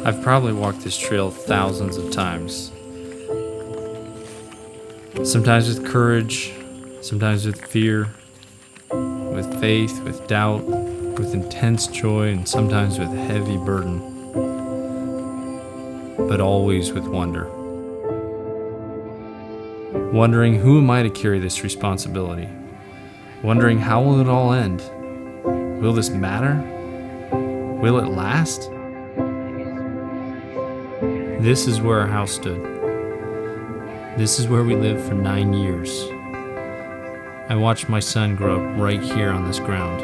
I've probably walked this trail thousands of times. Sometimes with courage, sometimes with fear, with faith, with doubt, with intense joy, and sometimes with heavy burden, but always with wonder. Wondering, who am I to carry this responsibility? Wondering, how will it all end? Will this matter? Will it last? This is where our house stood. This is where we lived for 9 years. I watched my son grow up right here on this ground.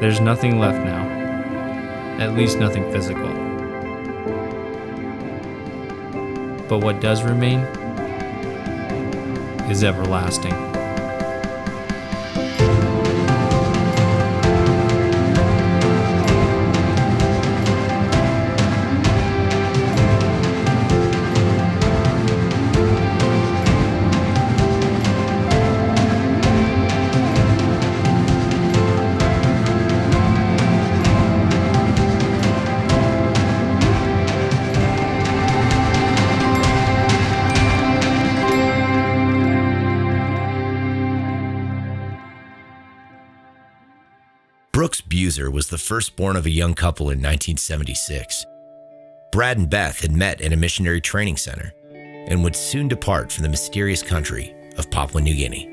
There's nothing left now, at least nothing physical. But what does remain is everlasting. Brooks Buser was the firstborn of a young couple in 1976. Brad and Beth had met at a missionary training center and would soon depart for the mysterious country of Papua New Guinea.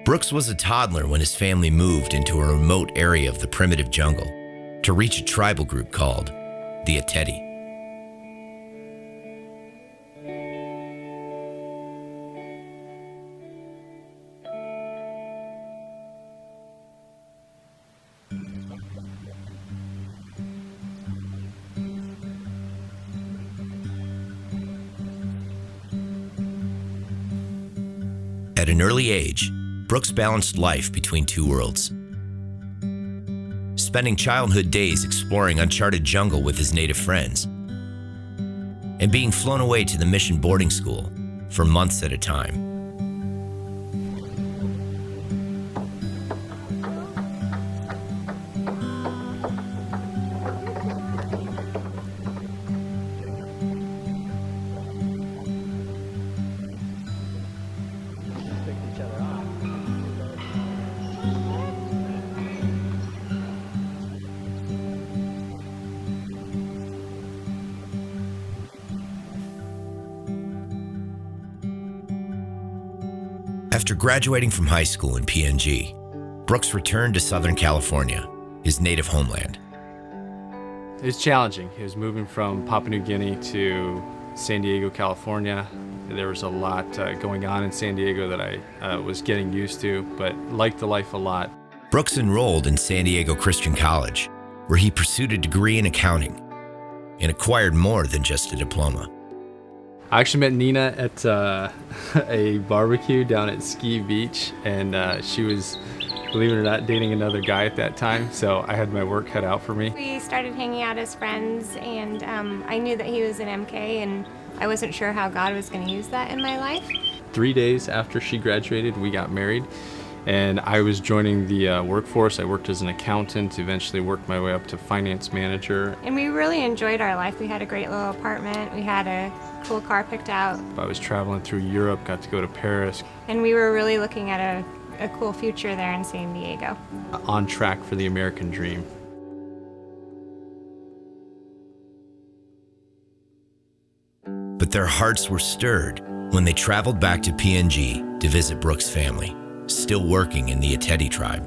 Brooks was a toddler when his family moved into a remote area of the primitive jungle to reach a tribal group called the Ateti. At an early age, Brooks balanced life between two worlds. Spending childhood days exploring uncharted jungle with his native friends, and being flown away to the mission boarding school for months at a time. After graduating from high school in PNG, Brooks returned to Southern California, his native homeland. It was challenging. It was moving from Papua New Guinea to San Diego, California. There was a lot going on in San Diego that I was getting used to, but liked the life a lot. Brooks enrolled in San Diego Christian College, where he pursued a degree in accounting and acquired more than just a diploma. I actually met Nina at a barbecue down at Ski Beach, and she was, believe it or not, dating another guy at that time, so I had my work cut out for me. We started hanging out as friends, and I knew that he was an MK, and I wasn't sure how God was going to use that in my life. 3 days after she graduated, we got married, and I was joining the workforce. I worked as an accountant, eventually worked my way up to finance manager. And we really enjoyed our life. We had a great little apartment. We had a cool car picked out. I was traveling through Europe, got to go to Paris. And we were really looking at a cool future there in San Diego. On track for the American dream. But their hearts were stirred when they traveled back to PNG to visit Brooks' family, still working in the Ateti tribe.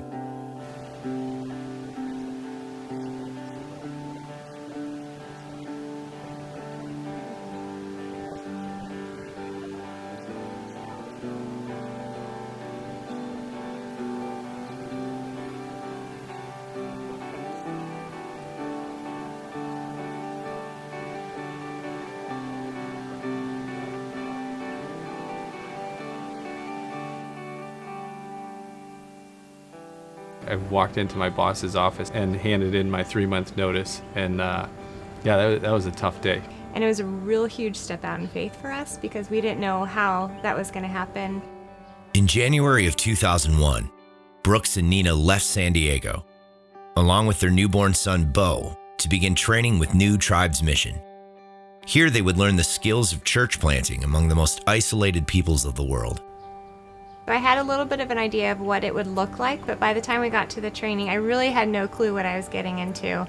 I walked into my boss's office and handed in my 3-month notice, and that was a tough day. And it was a real huge step out in faith for us because we didn't know how that was going to happen. In January of 2001, Brooks and Nina left San Diego along with their newborn son, Bo, to begin training with New Tribes Mission. Here they would learn the skills of church planting among the most isolated peoples of the world. I had a little bit of an idea of what it would look like, but by the time we got to the training, I really had no clue what I was getting into.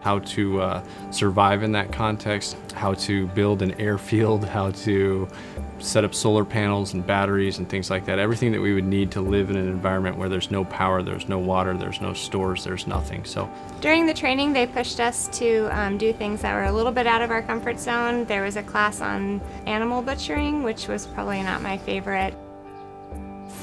How to survive in that context, how to build an airfield, how to set up solar panels and batteries and things like that. Everything that we would need to live in an environment where there's no power, there's no water, there's no stores, there's nothing. So during the training, they pushed us to do things that were a little bit out of our comfort zone. There was a class on animal butchering, which was probably not my favorite.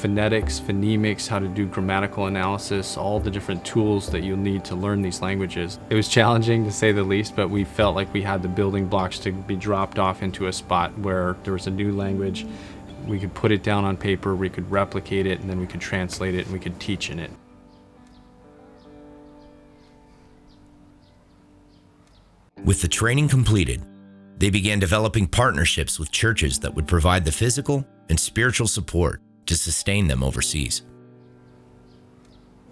Phonetics, phonemics, how to do grammatical analysis, all the different tools that you'll need to learn these languages. It was challenging to say the least, but we felt like we had the building blocks to be dropped off into a spot where there was a new language. We could put it down on paper, we could replicate it, and then we could translate it and we could teach in it. With the training completed, they began developing partnerships with churches that would provide the physical and spiritual support to sustain them overseas.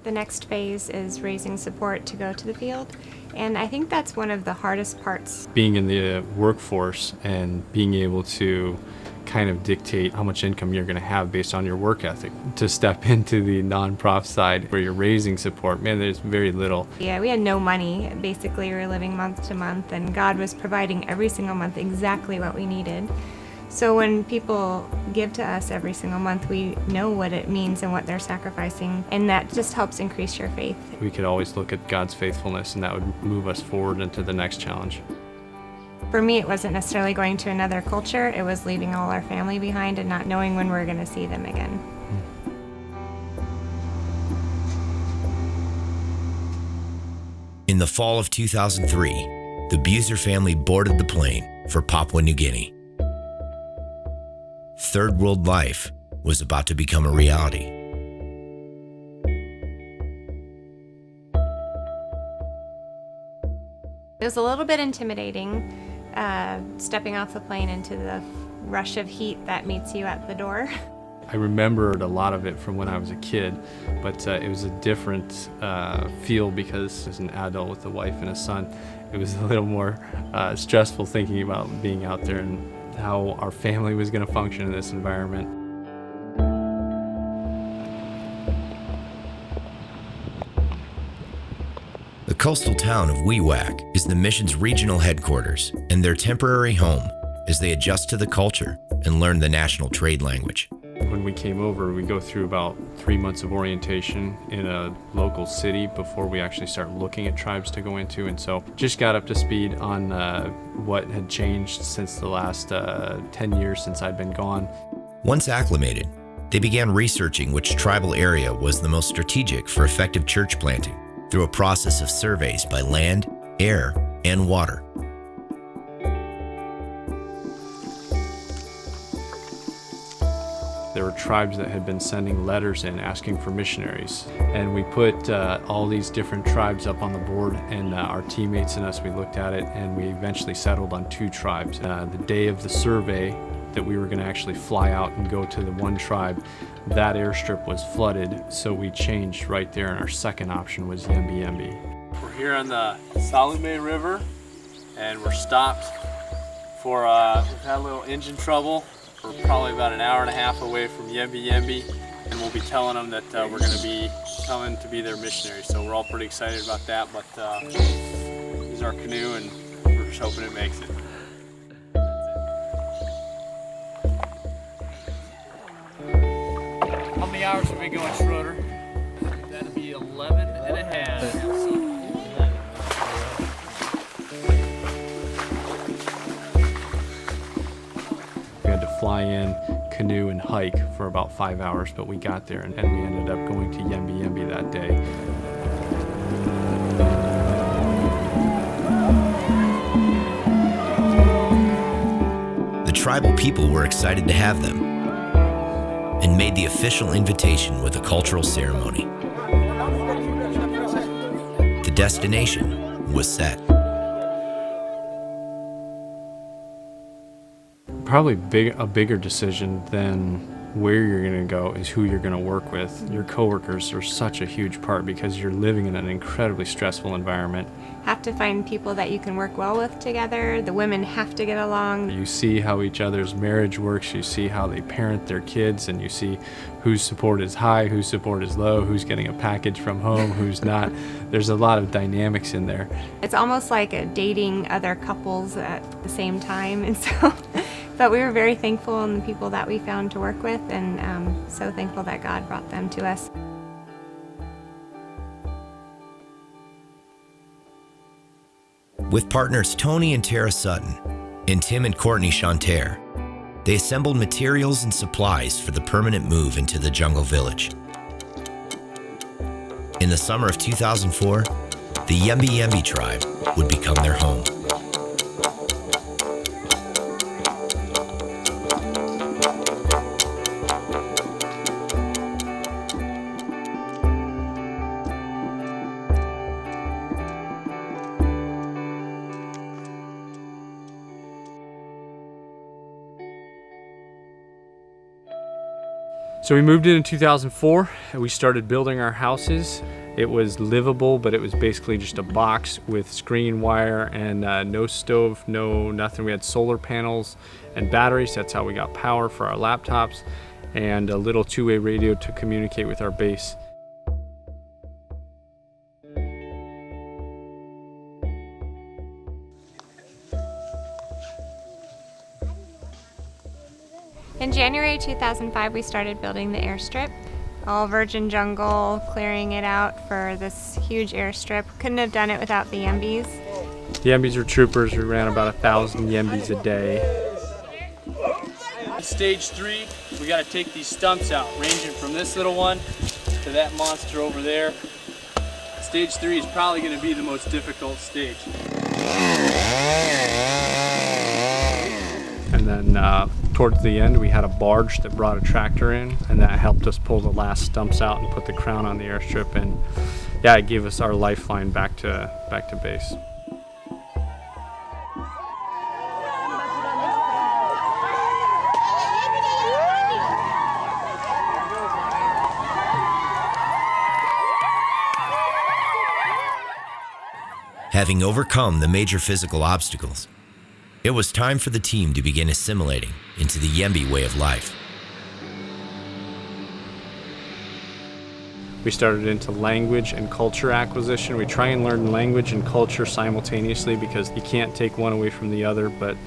The next phase is raising support to go to the field, and I think that's one of the hardest parts. Being in the workforce and being able to kind of dictate how much income you're going to have based on your work ethic. To step into the non-prof side where you're raising support, man, there's very little. Yeah, we had no money. Basically, we were living month to month, and God was providing every single month exactly what we needed. So when people give to us every single month, we know what it means and what they're sacrificing, and that just helps increase your faith. We could always look at God's faithfulness, and that would move us forward into the next challenge. For me, it wasn't necessarily going to another culture. It was leaving all our family behind and not knowing when we're going to see them again. In the fall of 2003, the Buser family boarded the plane for Papua New Guinea. Third world life was about to become a reality. It was a little bit intimidating, stepping off the plane into the rush of heat that meets you at the door. I remembered a lot of it from when I was a kid, but it was a different feel because as an adult with a wife and a son, it was a little more stressful thinking about being out there and how our family was going to function in this environment. The coastal town of Wewak is the mission's regional headquarters and their temporary home as they adjust to the culture and learn the national trade language. When we came over, we go through about 3 months of orientation in a local city before we actually start looking at tribes to go into, and so just got up to speed on what had changed since the last 10 years since I'd been gone. Once acclimated, they began researching which tribal area was the most strategic for effective church planting through a process of surveys by land, air, and water. There were tribes that had been sending letters in asking for missionaries. And we put all these different tribes up on the board, and our teammates and us, we looked at it, and we eventually settled on 2 tribes. The day of the survey that we were going to actually fly out and go to the one tribe, that airstrip was flooded, so we changed right there, and our second option was Yembi Yembi. We're here on the Salome River, and we're stopped for, we've had a little engine trouble. We're probably about an hour and a half away from Yembi Yembi, and we'll be telling them that we're going to be coming to be their missionaries. So we're all pretty excited about that, but this is our canoe, and we're just hoping it makes it. How many hours have we going, Schroeder? That'll be 11 and a half. We had to fly in, canoe, and hike for about 5 hours, but we got there, and we ended up going to Yembi Yembi that day. The tribal people were excited to have them and made the official invitation with a cultural ceremony. The destination was set. Probably a bigger decision than where you're going to go is who you're going to work with. Your coworkers are such a huge part because you're living in an incredibly stressful environment. Have to find people that you can work well with together. The women have to get along. You see how each other's marriage works, you see how they parent their kids, and you see whose support is high, whose support is low, who's getting a package from home, who's not. There's a lot of dynamics in there. It's almost like dating other couples at the same time, and so but we were very thankful in the people that we found to work with, and so thankful that God brought them to us. With partners Tony and Tara Sutton and Tim and Courtney Chanterre, they assembled materials and supplies for the permanent move into the jungle village. In the summer of 2004, the Yembe Yembe tribe would become their home. So we moved in 2004 and we started building our houses. It was livable, but it was basically just a box with screen wire and no stove, no nothing. We had solar panels and batteries. That's how we got power for our laptops, and a little two-way radio to communicate with our base. In January 2005, we started building the airstrip. All virgin jungle, clearing it out for this huge airstrip. Couldn't have done it without the Yembes. The Yembes are troopers. We ran about 1,000 Yembes a day. Stage 3, we got to take these stumps out, ranging from this little one to that monster over there. Stage 3 is probably going to be the most difficult stage. And then towards the end, we had a barge that brought a tractor in, and that helped us pull the last stumps out and put the crown on the airstrip. And yeah, it gave us our lifeline back to base. Having overcome the major physical obstacles, it was time for the team to begin assimilating into the Yembe way of life. We started into language and culture acquisition. We try and learn language and culture simultaneously because you can't take one away from the other, but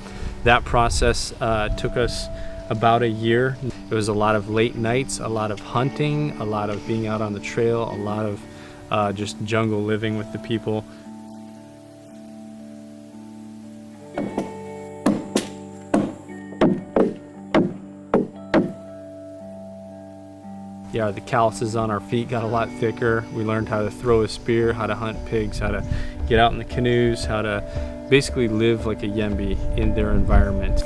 that process took us about a year. It was a lot of late nights, a lot of hunting, a lot of being out on the trail, a lot of just jungle living with the people. Yeah, the calluses on our feet got a lot thicker. We learned how to throw a spear, how to hunt pigs, how to get out in the canoes, how to basically live like a Yembe in their environment.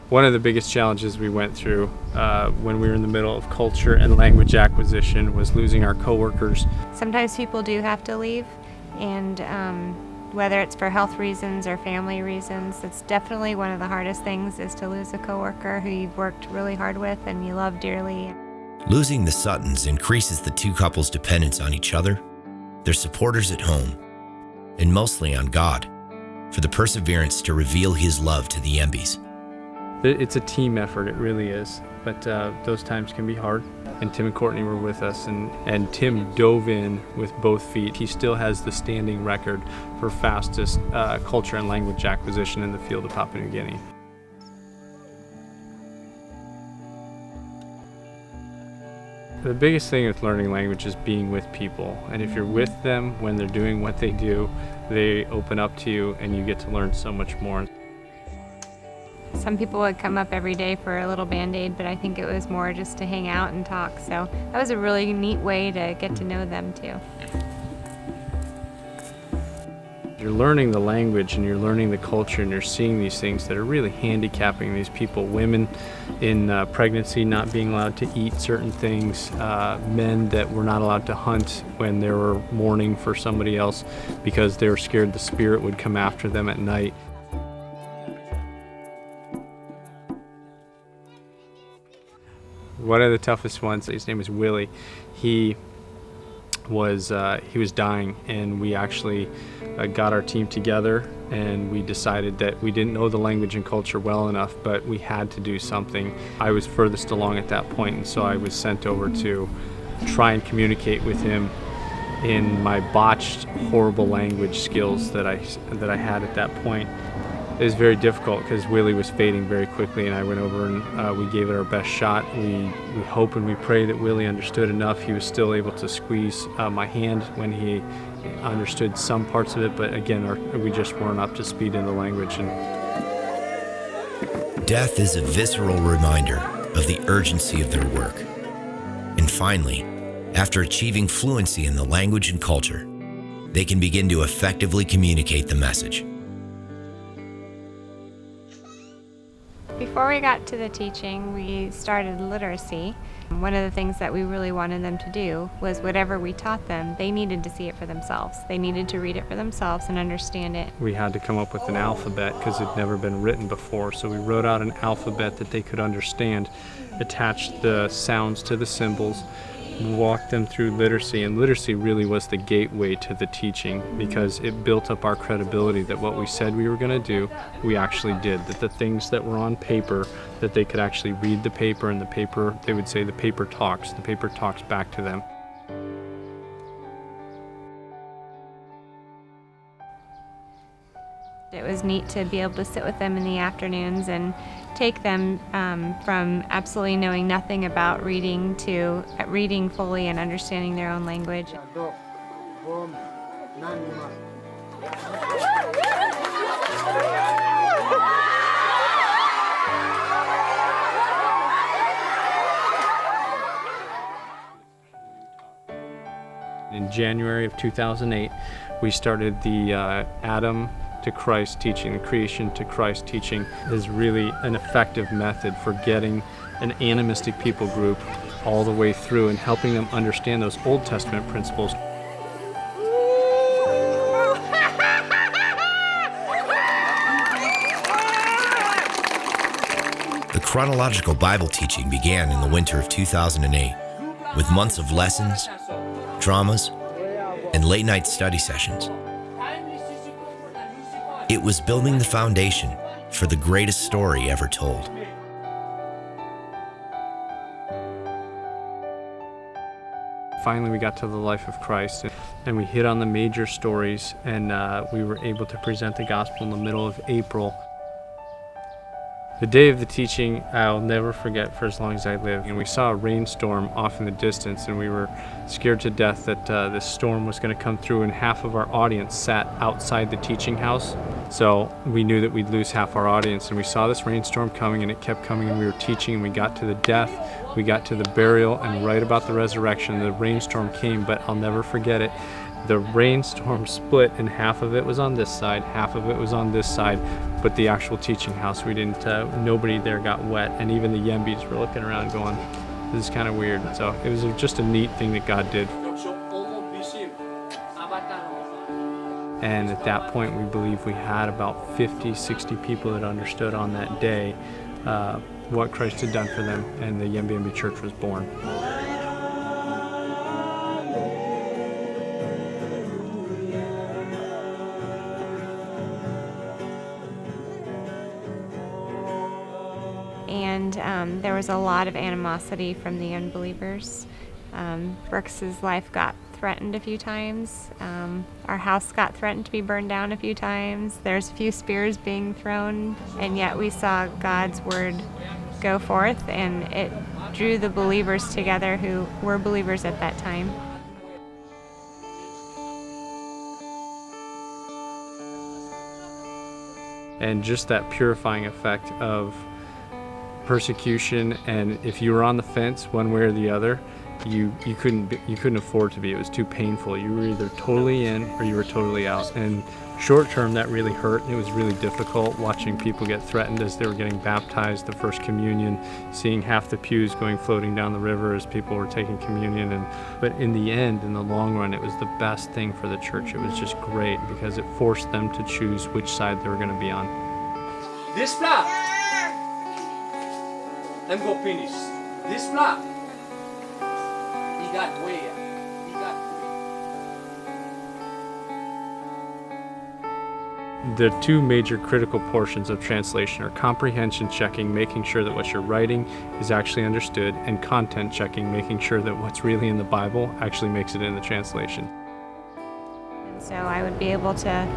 One of the biggest challenges we went through when we were in the middle of culture and language acquisition was losing our coworkers. Sometimes people do have to leave, and whether it's for health reasons or family reasons, it's definitely one of the hardest things, is to lose a coworker who you've worked really hard with and you love dearly. Losing the Suttons increases the two couples' dependence on each other, their supporters at home, and mostly on God for the perseverance to reveal His love to the Yembes. It's a team effort, it really is, but those times can be hard. And Tim and Courtney were with us, and Tim dove in with both feet. He still has the standing record for fastest culture and language acquisition in the field of Papua New Guinea. The biggest thing with learning language is being with people, and if you're with them when they're doing what they do, they open up to you and you get to learn so much more. Some people would come up every day for a little Band-Aid, but I think it was more just to hang out and talk. So that was a really neat way to get to know them too. You're learning the language and you're learning the culture, and you're seeing these things that are really handicapping these people. Women in pregnancy not being allowed to eat certain things, men that were not allowed to hunt when they were mourning for somebody else because they were scared the spirit would come after them at night. One of the toughest ones, his name is Willie. He was dying, and we actually got our team together, and we decided that we didn't know the language and culture well enough, but we had to do something. I was furthest along at that point, and so I was sent over to try and communicate with him in my botched, horrible language skills that I had at that point. It was very difficult because Willie was fading very quickly, and I went over and we gave it our best shot. We hope and we pray that Willie understood enough. He was still able to squeeze my hand when he understood some parts of it, but again, we just weren't up to speed in the language. Death is a visceral reminder of the urgency of their work. And finally, after achieving fluency in the language and culture, they can begin to effectively communicate the message. Before we got to the teaching, we started literacy. One of the things that we really wanted them to do was whatever we taught them, they needed to see it for themselves. They needed to read it for themselves and understand it. We had to come up with an alphabet because it had never been written before, so we wrote out an alphabet that they could understand, attached the sounds to the symbols, walked them through literacy, and literacy really was the gateway to the teaching because it built up our credibility that what we said we were going to do, we actually did, that the things that were on paper, that they could actually read the paper, and the paper, they would say the paper talks back to them. It was neat to be able to sit with them in the afternoons and take them from absolutely knowing nothing about reading to reading fully and understanding their own language. In January of 2008, we started the Adam to Christ teaching, the creation to Christ teaching is really an effective method for getting an animistic people group all the way through and helping them understand those Old Testament principles. The chronological Bible teaching began in the winter of 2008 with months of lessons, dramas, and late-night study sessions. It was building the foundation for the greatest story ever told. Finally, we got to the life of Christ, and we hit on the major stories, and we were able to present the gospel in the middle of April. The day of the teaching, I'll never forget for as long as I live. And we saw a rainstorm off in the distance, and we were scared to death that this storm was going to come through, and half of our audience sat outside the teaching house. So we knew that we'd lose half our audience, and we saw this rainstorm coming, and it kept coming, and we were teaching, and we got to the death, we got to the burial, and right about the resurrection, the rainstorm came, but I'll never forget it. The rainstorm split, and half of it was on this side, half of it was on this side, but the actual teaching house, we didn't, nobody there got wet, and even the Yembis were looking around going, this is kind of weird. So it was just a neat thing that God did. And at that point, we believe we had about 50, 60 people that understood on that day what Christ had done for them, and the Yembi Church was born. And there was a lot of animosity from the unbelievers. Brooks's life got threatened a few times. Our house got threatened to be burned down a few times. There's a few spears being thrown, and yet we saw God's word go forth, and it drew the believers together who were believers at that time. And just that purifying effect of persecution, and if you were on the fence one way or the other, you couldn't afford to be. It was too painful. You were either totally in or you were totally out. And short term, that really hurt. It was really difficult watching people get threatened as they were getting baptized, the first communion, seeing half the pews going floating down the river as people were taking communion. But in the end, in the long run, it was the best thing for the church. It was just great because it forced them to choose which side they were going to be on. Displa! Them go finish. Displa! He got way up. He got way. The two major critical portions of translation are comprehension checking, making sure that what you're writing is actually understood, and content checking, making sure that what's really in the Bible actually makes it in the translation. So I would be able to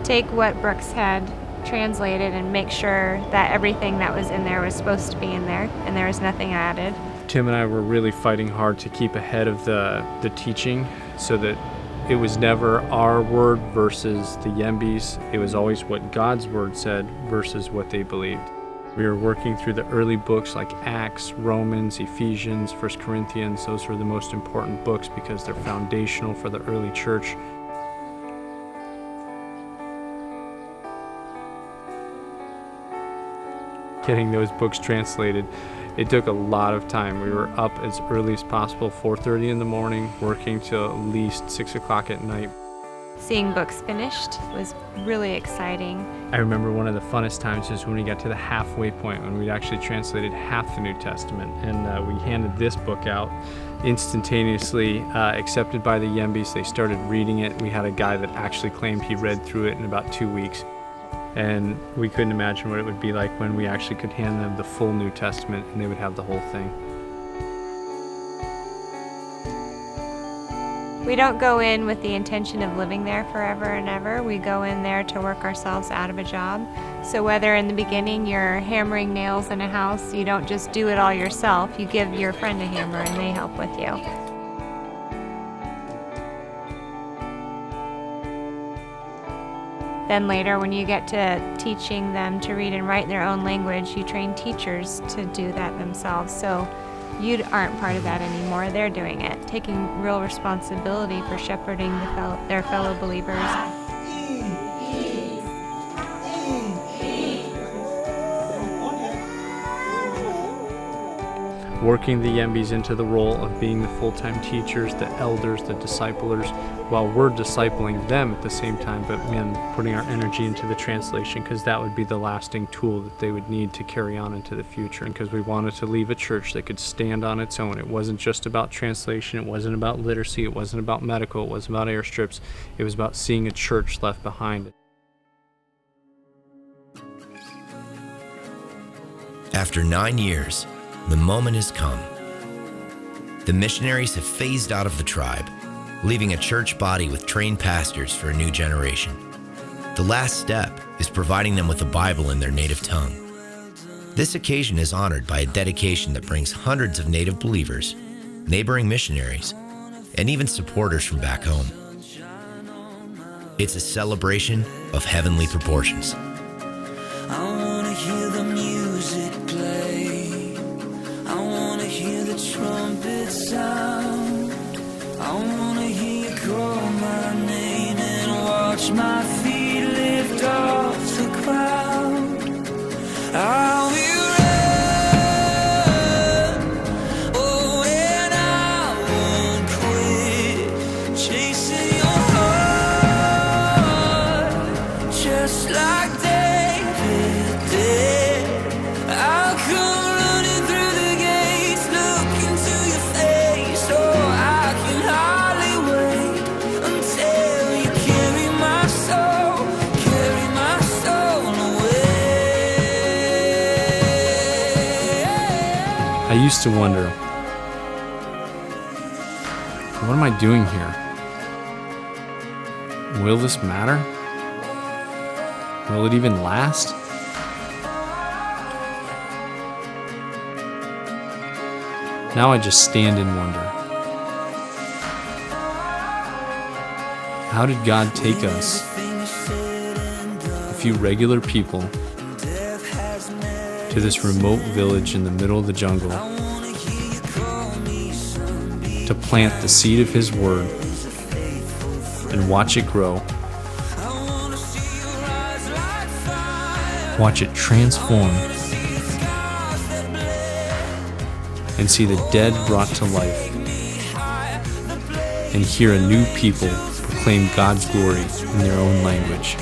take what Brooks had translated and make sure that everything that was in there was supposed to be in there and there was nothing added. Tim and I were really fighting hard to keep ahead of the teaching so that it was never our word versus the Yembis. It was always what God's word said versus what they believed. We were working through the early books like Acts, Romans, Ephesians, 1 Corinthians. Those were the most important books because they're foundational for the early church. Getting those books translated, it took a lot of time. We were up as early as possible, 4:30 in the morning, working till at least 6 o'clock at night. Seeing books finished was really exciting. I remember one of the funnest times is when we got to the halfway point, when we'd actually translated half the New Testament, and we handed this book out, instantaneously accepted by the Yembis. They started reading it. We had a guy that actually claimed he read through it in about 2 weeks. And we couldn't imagine what it would be like when we actually could hand them the full New Testament and they would have the whole thing. We don't go in with the intention of living there forever and ever. We go in there to work ourselves out of a job. So whether in the beginning you're hammering nails in a house, you don't just do it all yourself. You give your friend a hammer and they help with you. Then later, when you get to teaching them to read and write in their own language, you train teachers to do that themselves. So you aren't part of that anymore. They're doing it, taking real responsibility for shepherding their fellow believers. Working the Yembis into the role of being the full-time teachers, the elders, the disciplers, while we're discipling them at the same time, but putting our energy into the translation because that would be the lasting tool that they would need to carry on into the future, and because we wanted to leave a church that could stand on its own. It wasn't just about translation, it wasn't about literacy, it wasn't about medical, it wasn't about airstrips, it was about seeing a church left behind. After 9 years, the moment has come. The missionaries have phased out of the tribe, leaving a church body with trained pastors for a new generation. The last step is providing them with a Bible in their native tongue. This occasion is honored by a dedication that brings hundreds of native believers, neighboring missionaries, and even supporters from back home. It's a celebration of heavenly proportions. I wanna hear the music play. I wanna hear the trumpet sound. I wanna hear you call my name and watch my feet lift off the ground. I'll be run, oh, and I won't quit chasing your heart, just like David did. I'll come running through the gates, look into your face, oh, I can hardly wait until you carry my soul away. I used to wonder, what am I doing here? Will this matter? Will it even last? Now I just stand and wonder. How did God take us, a few regular people, to this remote village in the middle of the jungle, to plant the seed of His Word and watch it grow. Watch it transform and see the dead brought to life and hear a new people proclaim God's glory in their own language.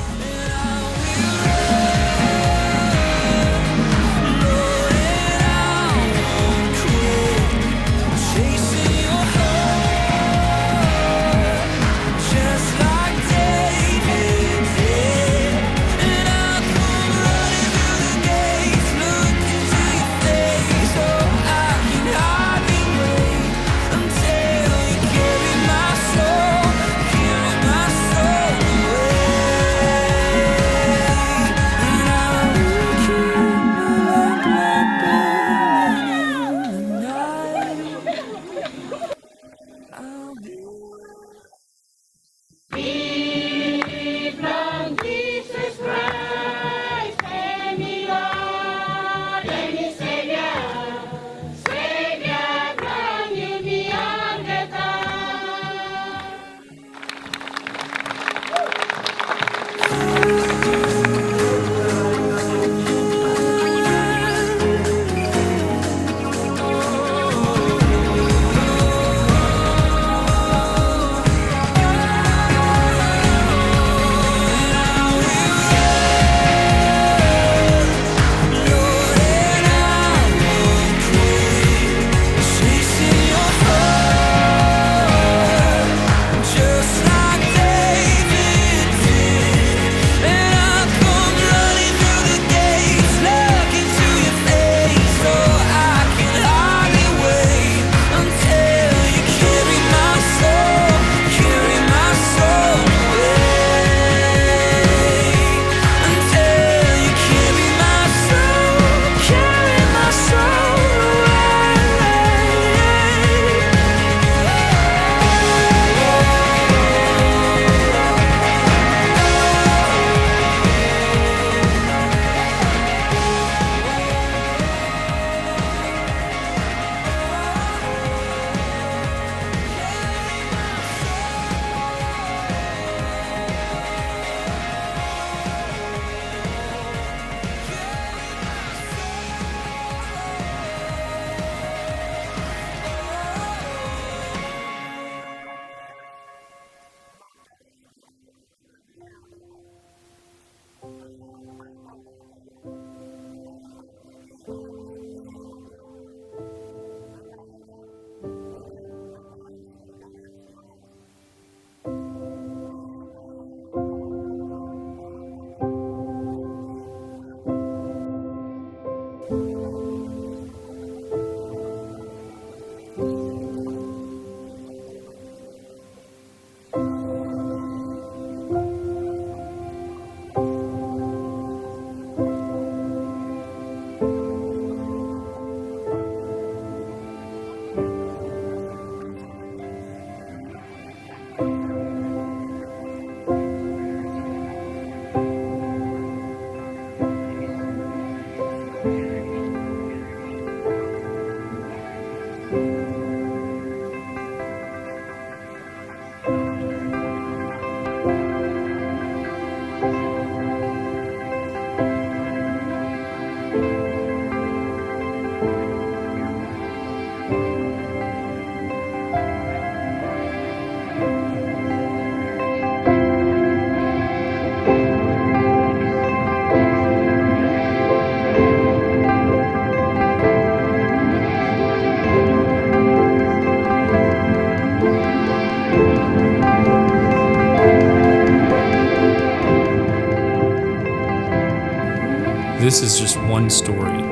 This is just one story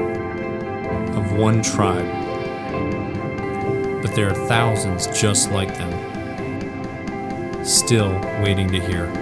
of one tribe, but there are thousands just like them, still waiting to hear.